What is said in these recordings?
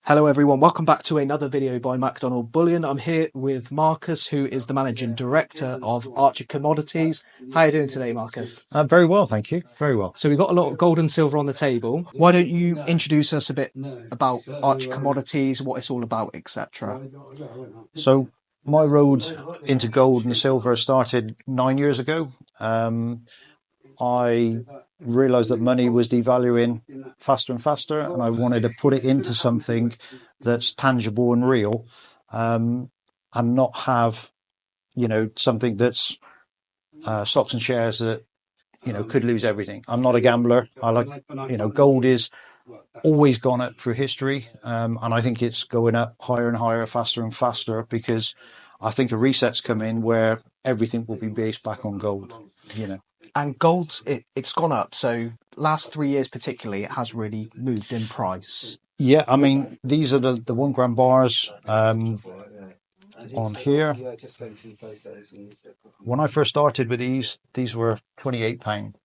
Hello everyone, welcome back to another video by MacDonald Bullion. I'm here with Marcus, who is the Managing Director of Archer Commodities. How are you doing today, Marcus? Very well, thank you. Very well. So we've got a lot of gold and silver on the table. Why don't you introduce us a bit about Archer Commodities, what it's all about, etc. So my road into gold and silver started 9 years ago. I realised that money was devaluing faster and faster, and I wanted to put it into something that's tangible and real, and not have, something that's stocks and shares that, could lose everything. I'm not a gambler. I like, gold is always gone up through history, and I think it's going up higher and higher, faster and faster, because I think a reset's come in where everything will be based back on gold, And gold, it's gone up. So last 3 years particularly, it has really moved in price. Yeah, I mean, these are the 1 gram bars on here. When I first started with these were £28.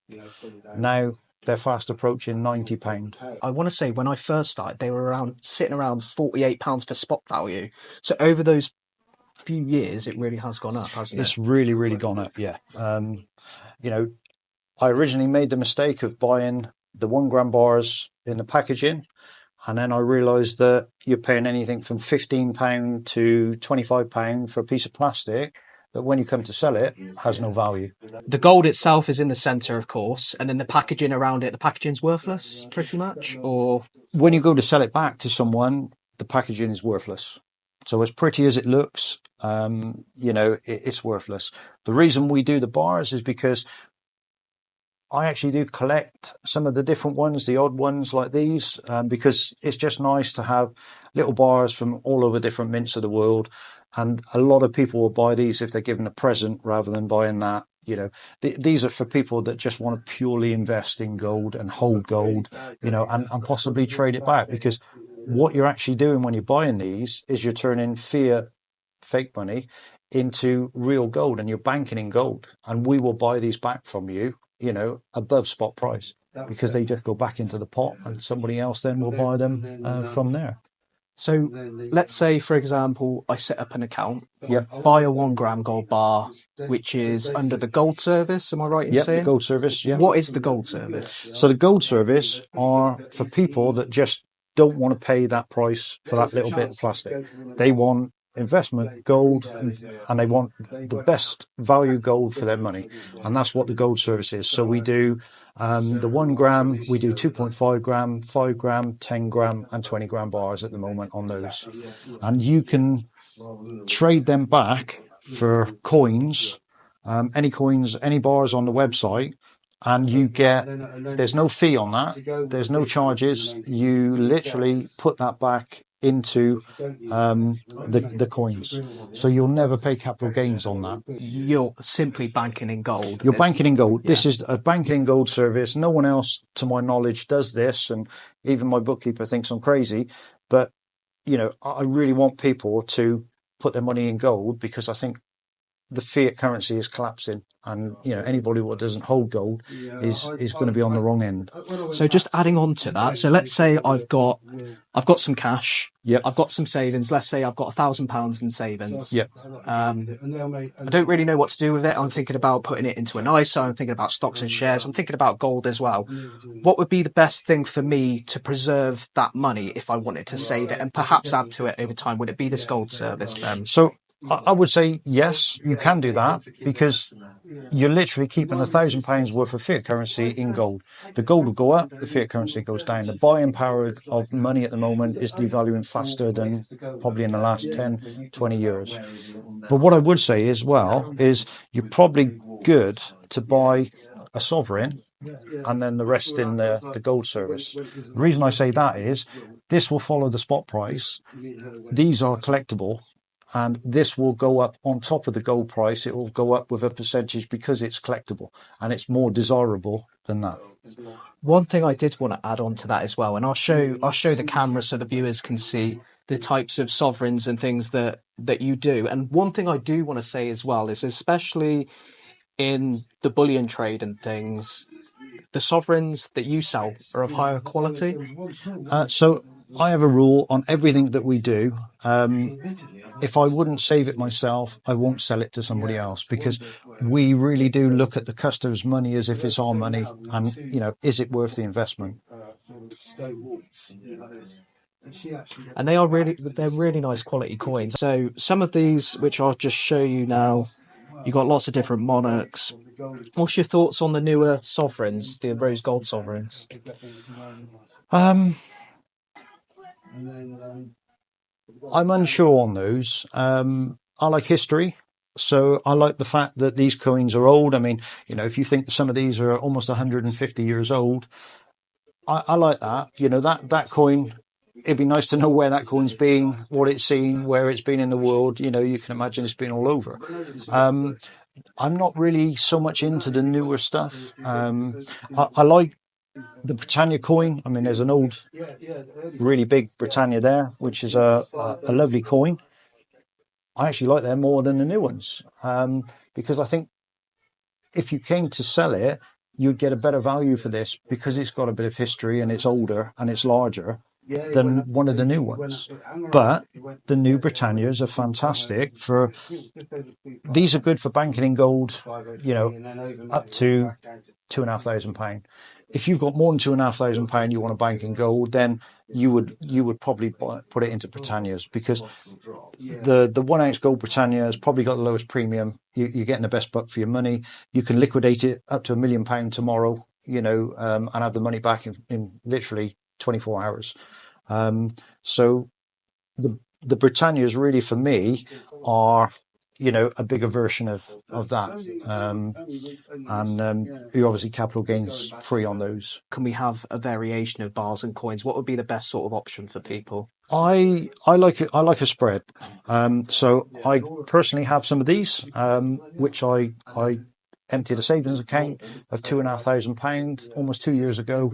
Now they're fast approaching £90. I want to say when I first started, they were sitting around £48 for spot value. So over those few years, it really has gone up, hasn't it? It's really, really gone up, yeah. I originally made the mistake of buying the 1 gram bars in the packaging, and then I realised that you're paying anything from £15 to £25 for a piece of plastic that when you come to sell it has no value. The gold itself is in the centre, of course, and then the packaging around it, the packaging's worthless, pretty much, or... When you go to sell it back to someone, the packaging is worthless. So as pretty as it looks, it's worthless. The reason we do the bars is because I actually do collect some of the different ones, the odd ones like these, because it's just nice to have little bars from all over different mints of the world. And a lot of people will buy these if they're given a present rather than buying that. These are for people that just want to purely invest in gold and hold gold, and possibly trade it back. Because what you're actually doing when you're buying these is you're turning fiat fake money into real gold, and you're banking in gold. And we will buy these back from you, above spot price, because they just go back into the pot and somebody else then will buy them from there. So let's say, for example, I set up an account, buy a 1 gram gold bar, which is under the gold service. Am I right in saying? The gold service, yeah. What is the gold service? So the gold service are for people that just don't want to pay that price for that little bit of plastic. They want investment gold, and they want the best value gold for their money, and that's what the gold service is. So we do the 1 gram, we do 2.5 gram, 5 gram, 10 gram and 20 gram bars at the moment on those, and you can trade them back for coins, any coins, any bars on the website, and you get, there's no fee on that, there's no charges. You literally put that back into the coins, so you'll never pay capital gains on that. You're simply banking in gold. You're banking in gold. This is a banking in gold service. No one else, to my knowledge, does this, and even my bookkeeper thinks I'm crazy. But I really want people to put their money in gold, because I think the fiat currency is collapsing, and anybody who doesn't hold gold is going to be on the wrong end. So just adding on to that, so let's say I've got some cash. I've got some savings. Let's say I've got £1,000 in savings. I don't really know what to do with it. I'm thinking about putting it into an ISA. I'm thinking about stocks and shares. I'm thinking about gold as well. What would be the best thing for me to preserve that money if I wanted to save it and perhaps add to it over time? Would it be this gold service then? So I would say yes, you can do that, because you're literally keeping £1,000 worth of fiat currency in gold. The gold will go up, the fiat currency goes down. The buying power of money at the moment is devaluing faster than probably in the last 10, 20 years. But what I would say as well is you're probably good to buy a sovereign and then the rest in the gold service. The reason I say that is this will follow the spot price. These are collectible, and this will go up on top of the gold price. It will go up with a percentage because it's collectible, and it's more desirable than that. One thing I did want to add on to that as well, and I'll show the camera so the viewers can see the types of sovereigns and things that you do. And one thing I do want to say as well is, especially in the bullion trade and things, the sovereigns that you sell are of higher quality. So I have a rule on everything that we do. If I wouldn't save it myself, I won't sell it to somebody else, because we really do look at the customer's money as if it's our money, and is it worth the investment? And they're really nice quality coins. So some of these, which I'll just show you now, you've got lots of different monarchs. What's your thoughts on the newer sovereigns, the rose gold sovereigns? I'm unsure on those. I like history. So I like the fact that these coins are old. I mean, if you think some of these are almost 150 years old, I like that. That coin, it'd be nice to know where that coin's been, what it's seen, where it's been in the world. You can imagine it's been all over. I'm not really so much into the newer stuff. I like the Britannia coin. I mean, there's an old, really big Britannia there, which is a lovely coin. I actually like them more than the new ones, because I think if you came to sell it, you'd get a better value for this, because it's got a bit of history and it's older and it's larger than one of the new ones. But the new Britannias are fantastic these are good for banking in gold, up to £2,500. If you've got more than £2,500 you want to bank in gold, then you would probably put it into Britannias, because the 1 ounce gold Britannia has probably got the lowest premium. You're getting the best buck for your money. You can liquidate it up to £1 million tomorrow, and have the money back in literally 24 hours. So the Britannias really, for me, are a bigger version of that, and you obviously capital gains free on those. Can we have a variation of bars and coins? What would be the best sort of option for people? I like it. I like a spread. So I personally have some of these, which I emptied a savings account of £2,500 almost 2 years ago.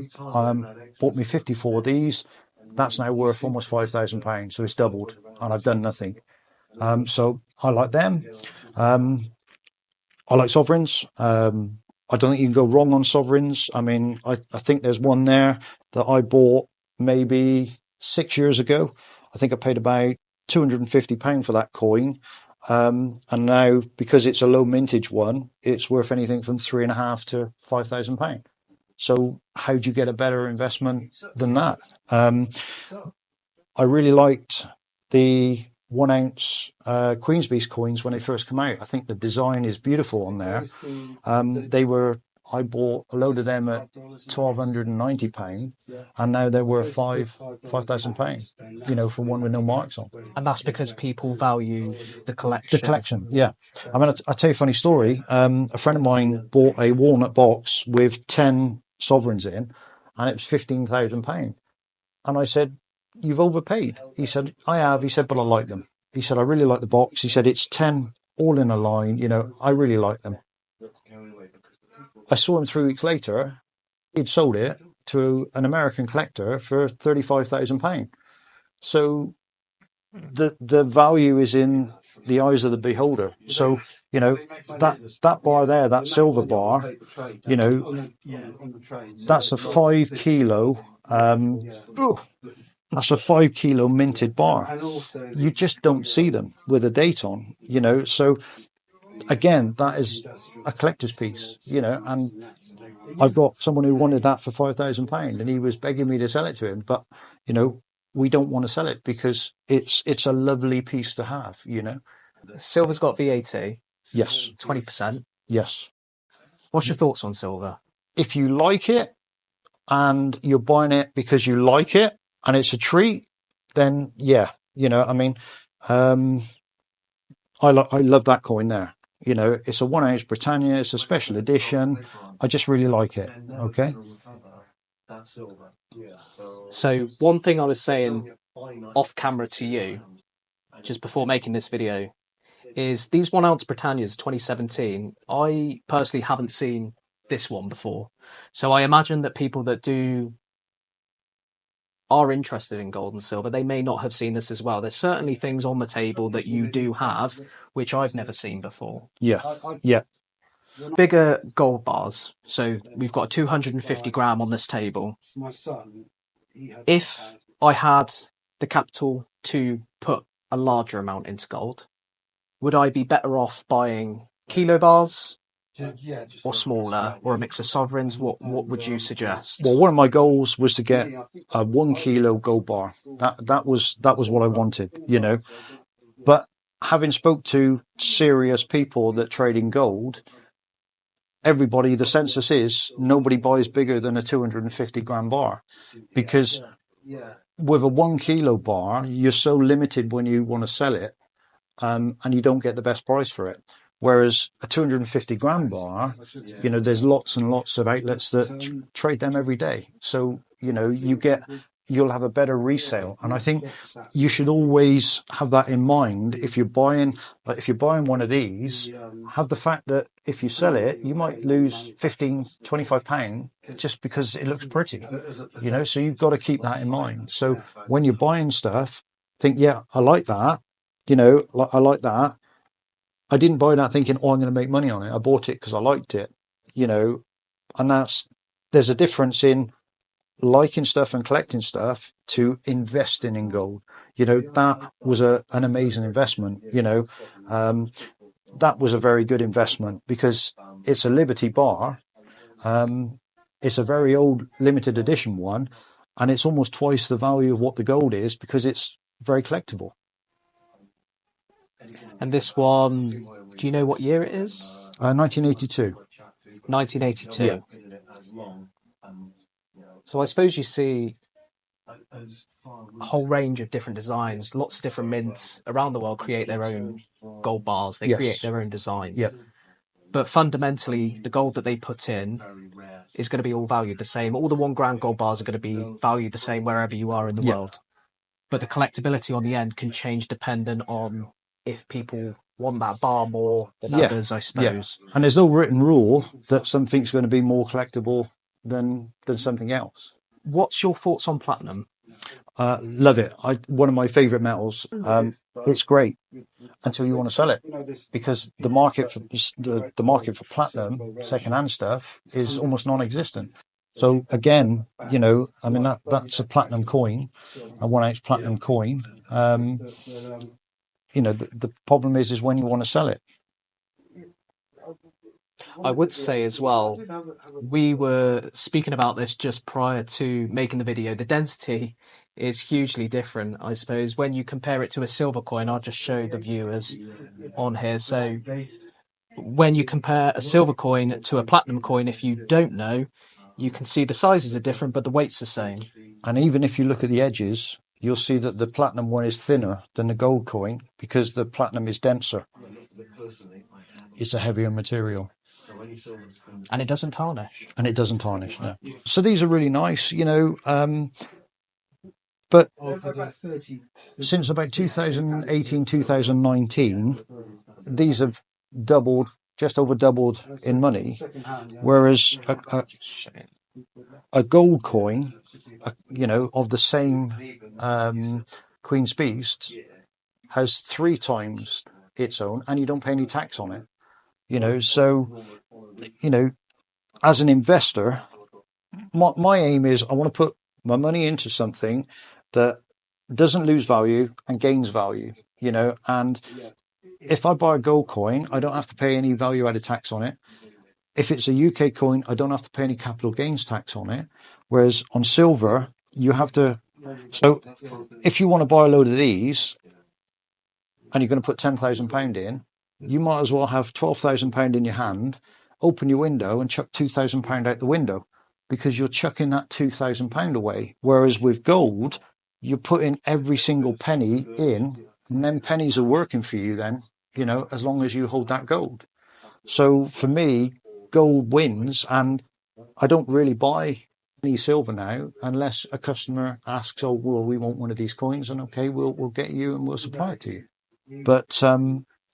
Bought me 54 of these. That's now worth almost £5,000. So it's doubled, and I've done nothing. So I like them. I like sovereigns. I don't think you can go wrong on sovereigns. I mean, I think there's one there that I bought maybe 6 years ago. I think I paid about £250 for that coin. And now, because it's a low mintage one, it's worth anything from £3,500 to £5,000. So how do you get a better investment than that? I really liked the 1 ounce Queen's Beast coins when they first come out. I think the design is beautiful on there. I bought a load of them at £1,290, and now they're worth £5,000, for one with no marks on. And that's because people value the collection. The collection, yeah. I mean, I'll tell you a funny story. A friend of mine bought a walnut box with 10 sovereigns in, and it was £15,000. And I said, "You've overpaid." He said, "I have." He said, "But I like them." He said, "I really like the box." He said, "It's 10 all in a line. I really like them." I saw him 3 weeks later. He'd sold it to an American collector for £35,000. So the value is in the eyes of the beholder. So, that bar there, that silver bar, that's a 5 kilo, that's a 5 kilo minted bar. You just don't see them with a date on, so again, that is a collector's piece, and I've got someone who wanted that for £5,000, and he was begging me to sell it to him, but we don't want to sell it because it's a lovely piece to have. Silver's got VAT. Yes. 20%. Yes. What's your thoughts on silver? If you like it and you're buying it because you like it and it's a treat, then yeah, I mean, I love that coin there. It's a 1 ounce Britannia. It's a special edition. I just really like it. Okay. So one thing I was saying off camera to you, just before making this video, is these 1 ounce Britannias 2017. I personally haven't seen this one before. So I imagine that people that are interested in gold and silver, they may not have seen this as well. There's certainly things on the table that you do have, which I've never seen before. Yeah, yeah. Bigger gold bars. So we've got a 250 gram on this table. if I had the capital to put a larger amount into gold, would I be better off buying kilo bars or smaller, or a mix of sovereigns? What would you suggest? Well, one of my goals was to get a 1 kilo gold bar. That was what I wanted, you know. But having spoke to serious people that trade in gold, everybody, the census is nobody buys bigger than a 250 gram bar, because with a 1 kilo bar, you're so limited when you want to sell it, and you don't get the best price for it. Whereas a 250 gram bar, you know, there's lots and lots of outlets that trade them every day. So, you know, you'll have a better resale. And I think you should always have that in mind. If you're buying one of these, have the fact that if you sell it, you might lose 15, 25 pound just because it looks pretty, you know, so you've got to keep that in mind. So when you're buying stuff, think, yeah, I like that, you know, I like that. I didn't buy that thinking, oh, I'm going to make money on it. I bought it because I liked it, you know, and there's a difference in liking stuff and collecting stuff to investing in gold. You know, that was an amazing investment, you know. That was a very good investment because it's a Liberty bar. It's a very old limited edition one, and it's almost twice the value of what the gold is because it's very collectible. And this one, do you know what year it is? 1982. 1982. Yeah. So I suppose you see a whole range of different designs. Lots of different mints around the world create their own gold bars. They create their own designs. Yeah. But fundamentally, the gold that they put in is going to be all valued the same. All the 1 gram gold bars are going to be valued the same wherever you are in the world. But the collectability on the end can change dependent on if people want that bar more than others, I suppose. Yeah. And there's no written rule that something's going to be more collectible than something else. What's your thoughts on platinum? Love it. One of my favourite metals. It's great until you want to sell it, because the market for the market for platinum second-hand stuff is almost non-existent. So again, you know, I mean that's a platinum coin, a 1 ounce platinum coin. You know, the problem is when you want to sell it. I would say as well, we were speaking about this just prior to making the video. The density is hugely different, I suppose, when you compare it to a silver coin. I'll just show the viewers on here. So when you compare a silver coin to a platinum coin, if you don't know, you can see the sizes are different, but the weight's the same. And even if you look at the edges, you'll see that the platinum one is thinner than the gold coin because the platinum is denser. It's a heavier material. And it doesn't tarnish. No. So these are really nice, you know, but since about 2018, 2019, these have just over doubled in money, whereas a gold coin, you know, of the same Queen's Beast has 3 times its own, and you don't pay any tax on it. You know, so, you know, as an investor, my aim is I want to put my money into something that doesn't lose value and gains value, you know, and if I buy a gold coin, I don't have to pay any value added tax on it. If it's a UK coin, I don't have to pay any capital gains tax on it. Whereas on silver, you have to. So if you want to buy a load of these and you're going to put £10,000 in, you might as well have £12,000 in your hand, open your window and chuck £2,000 out the window, because you're chucking that £2,000 away. Whereas with gold, you're putting every single penny in, and then pennies are working for you then, you know, as long as you hold that gold. So for me, gold wins, and I don't really buy any silver now unless a customer asks, oh, well, we want one of these coins, and okay, we'll get you and we'll supply it to you. But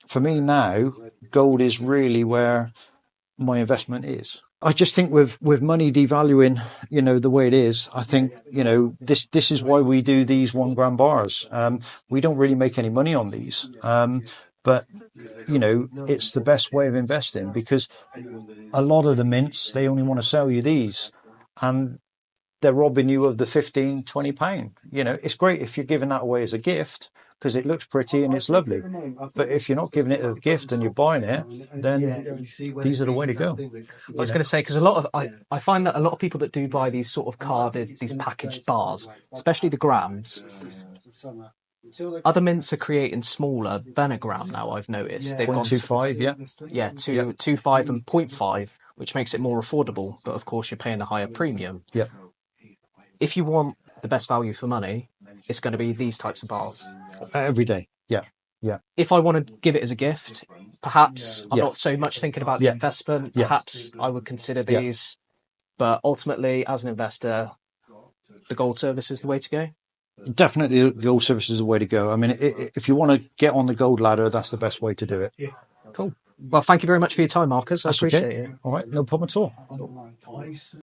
for me now, gold is really where my investment is. I just think with money devaluing, you know, the way it is, I think, you know, this is why we do these 1 gram bars. We don't really make any money on these. But, you know, it's the best way of investing, because a lot of the mints, they only want to sell you these. And they're robbing you of the 15, 20 pound. You know, it's great if you're giving that away as a gift because it looks pretty and it's lovely. But if you're not giving it a gift and you're buying it, then these are the way to go. I was going to say, because a lot of I find that a lot of people that do buy these sort of carded, these packaged bars, especially the grams, other mints are creating smaller than a gram now. I've noticed they've gone 0.25, yeah. Yeah, 2.5 and 0.5, which makes it more affordable. But of course, you're paying the higher premium. Yeah. If you want the best value for money, it's going to be these types of bars. Every day. Yeah. Yeah. If I want to give it as a gift, perhaps I'm not so much thinking about the investment. Perhaps I would consider these. But ultimately, as an investor, the gold service is the way to go. Definitely, the gold service is the way to go. I mean, if you want to get on the gold ladder, that's the best way to do it. Cool. Well, thank you very much for your time, Marcus. I appreciate it. All right, no problem at all.